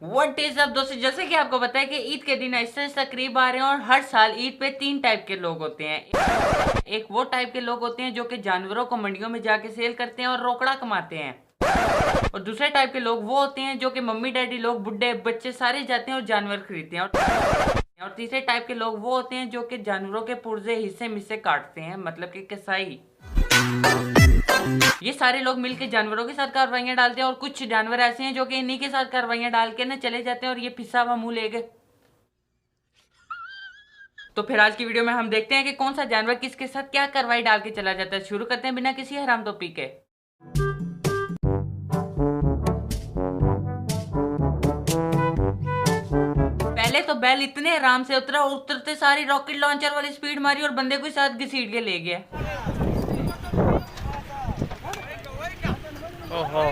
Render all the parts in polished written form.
What is up दोस्तों, जैसे कि आपको पता है कि ईद के दिन ऐसे ऐसा करीब आ रहे हैं और हर साल ईद पे 3 टाइप के लोग होते हैं। एक वो टाइप के लोग होते हैं जो कि जानवरों को मंडियों में जाके सेल करते हैं और रोकड़ा कमाते हैं। और दूसरे टाइप के लोग वो होते हैं जो कि मम्मी डैडी लोग, बुढ़े बच्चे सारे जाते हैं और जानवर खरीदते हैं। और तीसरे टाइप के लोग वो होते हैं जो कि जानवरों के पुर्जे हिस्से मिस्से काटते हैं, मतलब कि कसाई। ये सारे लोग मिलकर जानवरों के साथ कार्रवाइयां डालते हैं और कुछ जानवर ऐसे हैं जो कि इन्हीं के साथ कार्रवाइयां डाल के ना चले जाते हैं और ये पिसा हुआ मुंह ले गए। तो फिर आज की वीडियो में हम देखते हैं कि कौन सा जानवर किसके साथ क्या कार्रवाई डाल के चला जाता है। शुरू करते हैं बिना किसी हराम टॉपिक के। पहले तो बैल इतने आराम से उतरा, उतरते सारी रॉकेट लॉन्चर वाली स्पीड मारी और बंदे को साथ घसीट के ले गया। ओहो,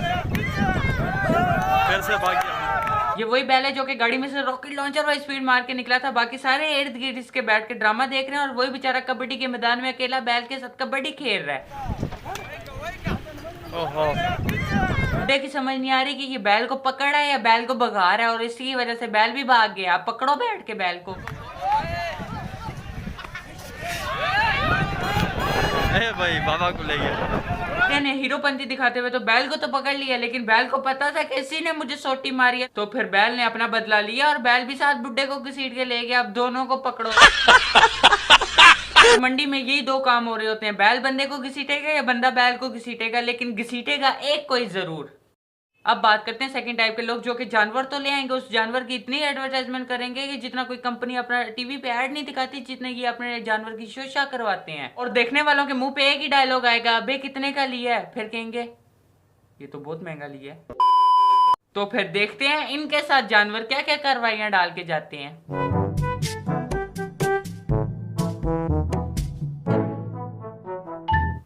फिर से भाग गया। ये वही बैल है जो कि गाड़ी में से रॉकेट लॉन्चर वाली स्पीड मार के निकला था। बाकी सारे इर्द गिर्द इसके बैठ के ड्रामा देख रहे हैं और वही बेचारा कबड्डी के मैदान में अकेला बैल के साथ कबड्डी खेल रहा है। ओहो, बुड्ढे की समझ नहीं आ रही कि ये बैल को पकड़ रहा है या बैल को भगा रहा है और इसी की वजह से बैल भी भाग गया। आप पकड़ो बैठ के बैल को। ए भाई बाबा को ले गया। ने हीरोपंती दिखाते हुए तो बैल को तो पकड़ लिया, लेकिन बैल को पता था कि इसी ने मुझे सोटी मारी है। तो फिर बैल ने अपना बदला लिया और बैल भी साथ बुड्ढे को घसीट के ले गया। अब दोनों को पकड़ो। मंडी में यही 2 काम हो रहे होते हैं, बैल बंदे को घसीटेगा या बंदा बैल को घसीटेगा, लेकिन घसीटेगा एक कोई जरूर। अब बात करते हैं सेकंड टाइप के लोग जो कि जानवर तो ले आएंगे, उस जानवर की इतनी एडवर्टाइजमेंट करेंगे कि जितना कोई कंपनी अपना टीवी पे ऐड नहीं दिखाती, जितने ये अपने जानवर की शोशा करवाते हैं। और देखने वालों के मुंह पे एक ही डायलॉग आएगा, अबे कितने का लिया है? फिर कहेंगे ये तो बहुत महंगा लिया है। तो फिर देखते हैं इनके साथ जानवर क्या क्या कार्रवाइयां डाल के जाते हैं।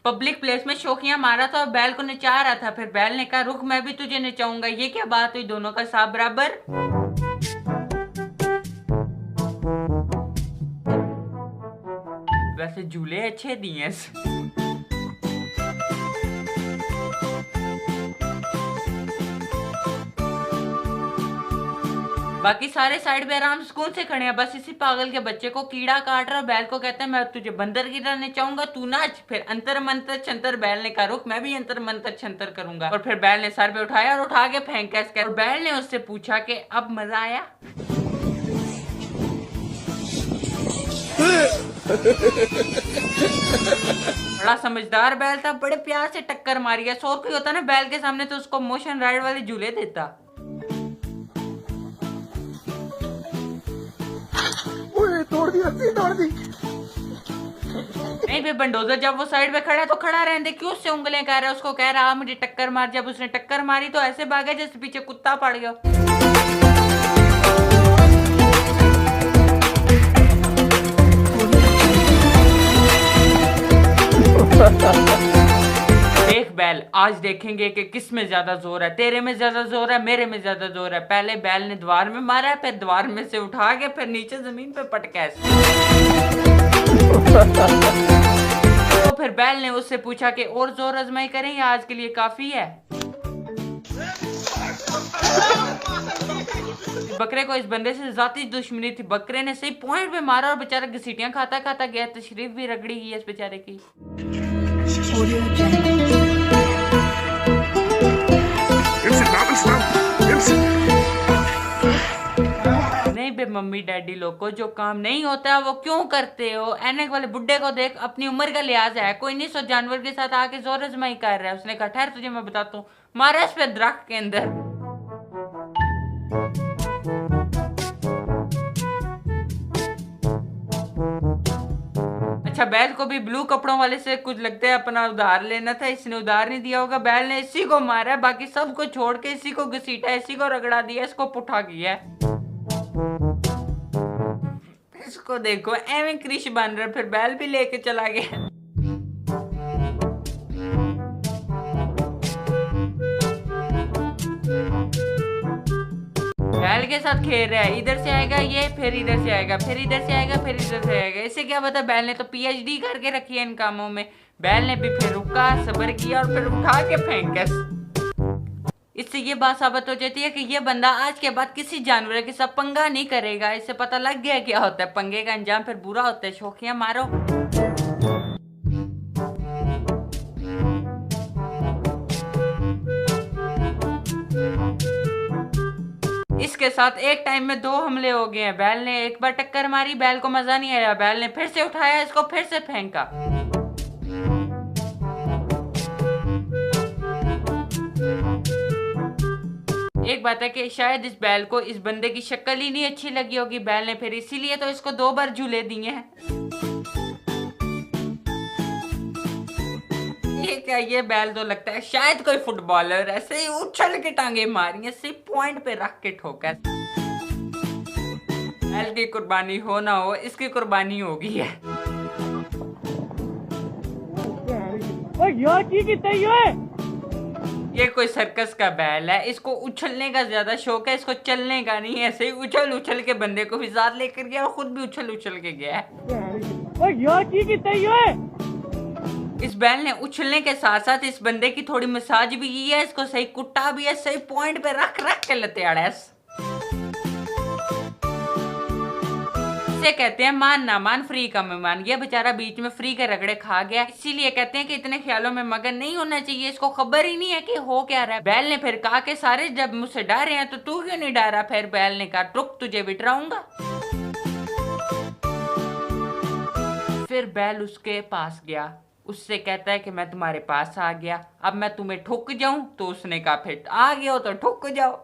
पब्लिक प्लेस में शौकियां मारा था और बैल को नचा रहा था। फिर बैल ने कहा रुक मैं भी तुझे नचाऊंगा। ये क्या बात हुई, दोनों का साथ बराबर। वैसे झूले अच्छे दिए। बाकी सारे साइड पे आराम सुकून से खड़े हैं, बस इसी पागल के बच्चे को कीड़ा काट रहा। बैल को कहता है मैं तुझे बंदर की तरह नचाऊंगा, तू नाच। फिर अंतर मंतर छंतर। बैल ने कहा रुक मैं भी अंतर मंतर छंतर करूंगा। और फिर बैल ने सर पे उठाया और उठा के फेंका इसके। और बैल ने उससे पूछा कि अब मजा आया? बड़ा समझदार बैल था, बड़े प्यार से टक्कर मारी है। और कोई होता ना बैल के सामने तो उसको मोशन राइड वाले झूले देता। तोड़ दी। नहीं फिर बंडोजर जब वो साइड पे खड़ा है तो खड़ा रहने दे, क्यों उससे उंगलियां कर रहा है? उसको कह रहा मुझे टक्कर मार। जब उसने टक्कर मारी तो ऐसे भागा जैसे पीछे कुत्ता पड़ गया। देख बैल, आज देखेंगे कि किस में ज्यादा जोर है। तेरे में ज्यादा जोर है, मेरे में ज्यादा जोर है। पहले बैल ने द्वार में मारा, फिर द्वार में से उठा के फिर नीचे जमीन पे पटका। तो फिर बैल ने उससे पूछा कि और जोर आजमाई करें या आज के लिए काफी है? बकरे को इस बंदे से जाती दुश्मनी थी। बकरे ने सही पॉइंट पे मारा और बेचारा घसीटियां खाता खाता गया। तशरीफ भी रगड़ी गई इस बेचारे की। नहीं बे मम्मी डैडी लोग को जो काम नहीं होता वो क्यों करते हो? ऐनक वाले बुड्ढे को देख, अपनी उम्र का लिहाज है, कोई नहीं। सो जानवर के साथ आके जोर आजमाई कर रहा है। उसने कहा ठहर तुझे मैं बताता हूँ। मारा इस पे दरख्त के अंदर। अच्छा बैल को भी ब्लू कपड़ों वाले से कुछ लगता है अपना उधार लेना था, इसने उधार नहीं दिया होगा। बैल ने इसी को मारा, बाकी सबको छोड़ के इसी को घसीटा, इसी को रगड़ा दिया, इसको पुठा किया। इसको देखो एवं कृष बन रहा। फिर बैल भी लेके चला गया। बैल के साथ खेल रहा है, इधर से आएगा ये, फिर इधर से आएगा, फिर इधर से आएगा, फिर इधर से आएगा। इससे क्या पता, बैल ने तो PhD करके रखी है इन कामों में। बैल ने भी फिर रुका, सब्र किया और फिर उठा के फेंका। इससे ये बात साबित हो जाती है कि ये बंदा आज के बाद किसी जानवर के साथ पंगा नहीं करेगा। इससे पता लग गया क्या होता है, पंगे का अंजाम फिर बुरा होता है। शौकिया मारो। इसके साथ एक टाइम में 2 हमले हो गए हैं। बैल ने एक बार टक्कर मारी, बैल को मजा नहीं आया, बैल ने फिर से उठाया, इसको फिर से फेंका। एक बात है कि शायद इस बैल को इस बंदे की शक्ल ही नहीं अच्छी लगी होगी। बैल ने फिर इसीलिए तो इसको 2 बार झूले दिए हैं। ये क्या, ये बैल तो लगता है शायद कोई फुटबॉलर ऐसे ही उछल के टांगे मारी है, सिर्फ पॉइंट पे रख के ठोका। बैल की कुर्बानी हो ना हो, इसकी कुर्बानी होगी है। ये कोई सर्कस का बैल है, इसको उछलने का ज्यादा शौक है, इसको चलने का नहीं है। ऐसे ही उछल उछल के बंदे को भी साथ लेकर गया और खुद भी उछल उछल के गया है। इस बैल ने उछलने के साथ साथ इस बंदे की थोड़ी मसाज भी की है, इसको सही कुट्टा भी है, सही पॉइंट पे रख रख के लतेड़ा है। इसे कहते हैं मान ना मान, फ्री का मेहमान। ये बेचारा बीच में फ्री के रगड़े खा गया, इसीलिए कहते हैं कि इतने ख्यालों में मगन नहीं होना चाहिए। इसको खबर ही नहीं है कि हो क्या रहा है। बैल ने फिर कहा कि सारे जब मुझसे डरे हैं तो तू क्यों नहीं डरा। फिर बैल ने कहा रुक, तुझे भी डराऊंगा। फिर बैल उसके पास गया, उससे कहता है कि मैं तुम्हारे पास आ गया, अब मैं तुम्हें ठुक जाऊं। तो उसने कहा फिर आ गया हो तो ठुक जाओ।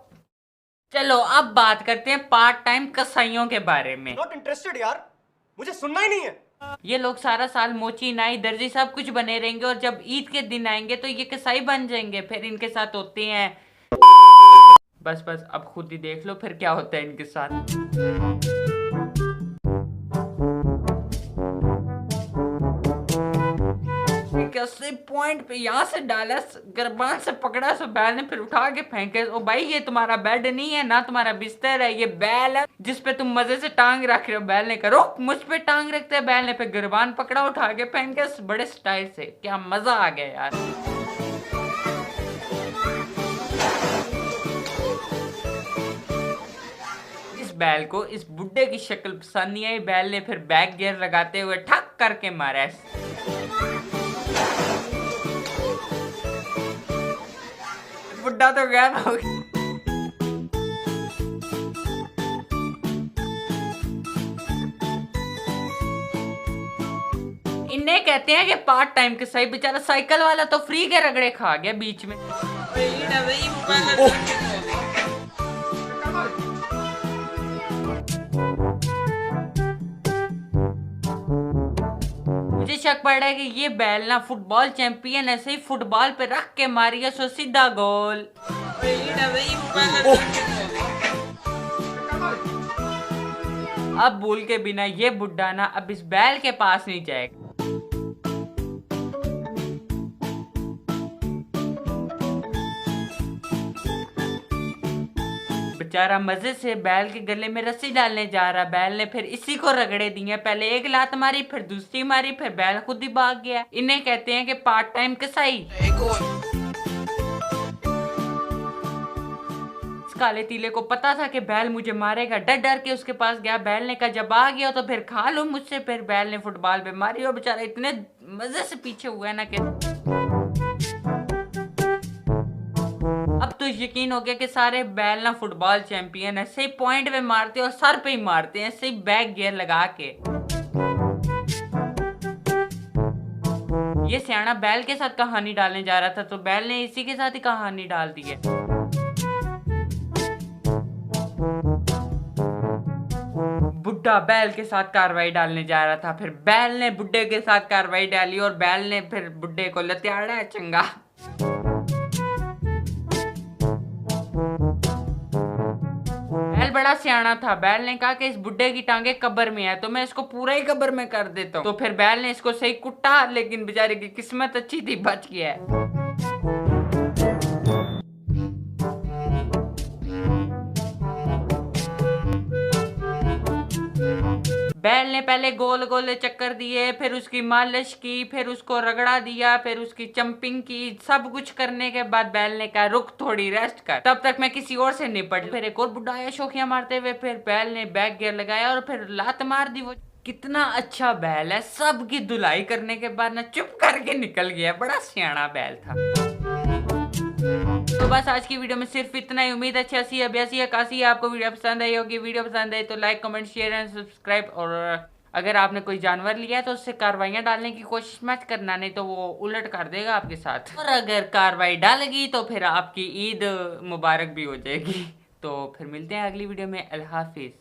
चलो अब बात करते हैं पार्ट टाइम कसाईयों के बारे में। नॉट इंटरेस्टेड यार, मुझे सुनना ही नहीं है। ये लोग सारा साल मोची, नाई, दर्जी सब कुछ बने रहेंगे और जब ईद के दिन आएंगे तो ये कसाई बन जाएंगे। फिर इनके साथ होते हैं बस अब खुद ही देख लो फिर क्या होता है इनके साथ। कैसे पॉइंट पे यहाँ से डाला, गर्बान से पकड़ा, सो बैल ने फिर उठा के फेंके। ओ भाई ये तुम्हारा बेड नहीं है ना तुम्हारा बिस्तर है, ये बैल है जिस पे तुम मजे से टांग रख रहे हो। बैल ने कहा रुक, मुझ पे टांग रखते हैं। बैल ने फिर गर्बान पकड़ा, उठा के फेंके बड़े स्टाइल से। क्या मजा आ गया यार। इस बैल को इस बुड्ढे की शक्ल पसंद नहीं आई। बैल ने फिर बैक गियर लगाते हुए ठक करके मारा। बुड्ढा तो गया था। इन्हें कहते हैं कि पार्ट टाइम के सही। बेचारा साइकिल वाला तो फ्री के रगड़े खा गया बीच में। मुझे शक पड़ रहा है कि ये बैल ना फुटबॉल चैंपियन ऐसे ही फुटबॉल पे रख के मारी, सो सीधा गोल। अब भूल के बिना ये बुड्ढा ना अब इस बैल के पास नहीं जाएगा। बेचारा मजे से बैल के गले में रस्सी डालने जा रहा। बैल ने फिर इसी को रगड़े दिए, पहले एक लात मारी, फिर दूसरी मारी, फिर बैल खुद ही भाग गया। इन्हें कहते हैं कि पार्ट टाइम कसाई। काले तीले को पता था कि बैल मुझे मारेगा, डर डर के उसके पास गया। बैल ने कहा जब आ गया तो फिर खा लो मुझसे। फिर बैल ने फुटबॉल पे मारी और बेचारा इतने मजे से पीछे हुआ ना कि अब तो यकीन हो गया कि सारे बैल ना फुटबॉल चैंपियन है। सही पॉइंट पे मारते और सर पे ही मारते हैं, सही बैक गियर लगा के। ये सियाना बैल के साथ कहानी डालने जा रहा था तो बैल ने इसी के साथ ही कहानी डाल दी है। बुड्ढा बैल के साथ कार्रवाई डालने जा रहा था, फिर बैल ने बुड्ढे के साथ कार्रवाई डाली और बैल ने फिर बुड्ढे को लत्याड़ा चंगा। बैल बड़ा सियाना था। बैल ने कहा कि इस बुड्ढे की टांगे कब्र में है तो मैं इसको पूरा ही कब्र में कर देता हूँ। तो फिर बैल ने इसको सही कुट्टा, लेकिन बेचारे की किस्मत अच्छी थी, बच गया है। बैल ने पहले गोल गोल चक्कर दिए, फिर उसकी मालिश की, फिर उसको रगड़ा दिया, फिर उसकी चंपिंग की। सब कुछ करने के बाद बैल ने कहा रुक थोड़ी रेस्ट कर, तब तक मैं किसी और से निपट। फिर एक और बुढ़ा आया शोखियां मारते हुए, फिर बैल ने बैक गियर लगाया और फिर लात मार दी। वो कितना अच्छा बैल है, सबकी धुलाई करने के बाद ना चुप करके निकल गया। बड़ा सियाना बैल था। तो बस आज की वीडियो में सिर्फ इतना ही। उम्मीद अच्छी हंसी अभ्यासी कासी आपको वीडियो पसंद आई होगी। वीडियो पसंद आई तो like comment share and subscribe. और अगर आपने कोई जानवर लिया है तो उससे कार्रवाइयां डालने की कोशिश मत करना, नहीं तो वो उलट कर देगा आपके साथ। और अगर कार्रवाई डालेगी तो फिर आपकी ईद मुबारक भी हो जाएगी। तो फिर मिलते हैं अगली वीडियो में। अल्लाह हाफिज।